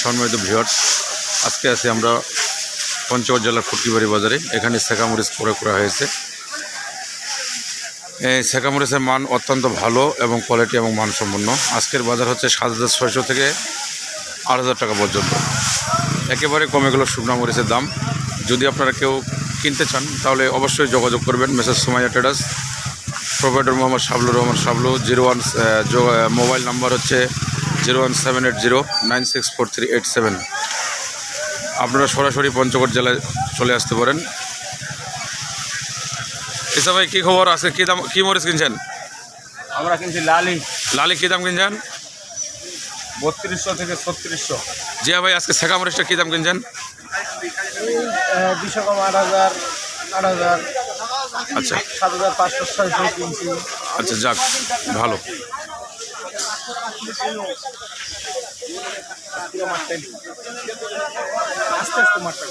সম্মানিত ভিউয়ার্স, আজকে আছি আমরা পঞ্চগড় জেলার ফুটকিবাড়ি বাজারে। এখানে সেকা মরিচ ক্রয় করা হয়েছে। এই সেকা মরিচের মান অত্যন্ত ভালো এবং কোয়ালিটি এবং মানসম্পন্ন। আজকের বাজার হচ্ছে 7,600 থেকে 8,000 টাকা পর্যন্ত। একেবারে কমে গেল শুকনা মরিচের দাম। যদি আপনারা কেউ কিনতে চান তাহলে অবশ্যই যোগাযোগ করবেন message Sumaiya traders, provider Mohammad Shablur Rahman Shablu. 01 mobile number হচ্ছে 01780964387। আপনারা সরাসরি পঞ্চগড় জেলায় চলে আসতে পারেন। এসা ভাই, কী খবর? আজকে কী দাম, কী মরিচ কিনছেন? আমরা কিনছি লালি। লালি কী দাম কিনছেন? 3200 থেকে 3600। জিয়া ভাই, আজকে সেকা মরিচটা কী দাম কিনছেন? 200 কম 8000, 8000, আচ্ছা 7500, 600 কিনছি। আচ্ছা, যাক ভালো। আস্তে আস্তে মাঠটা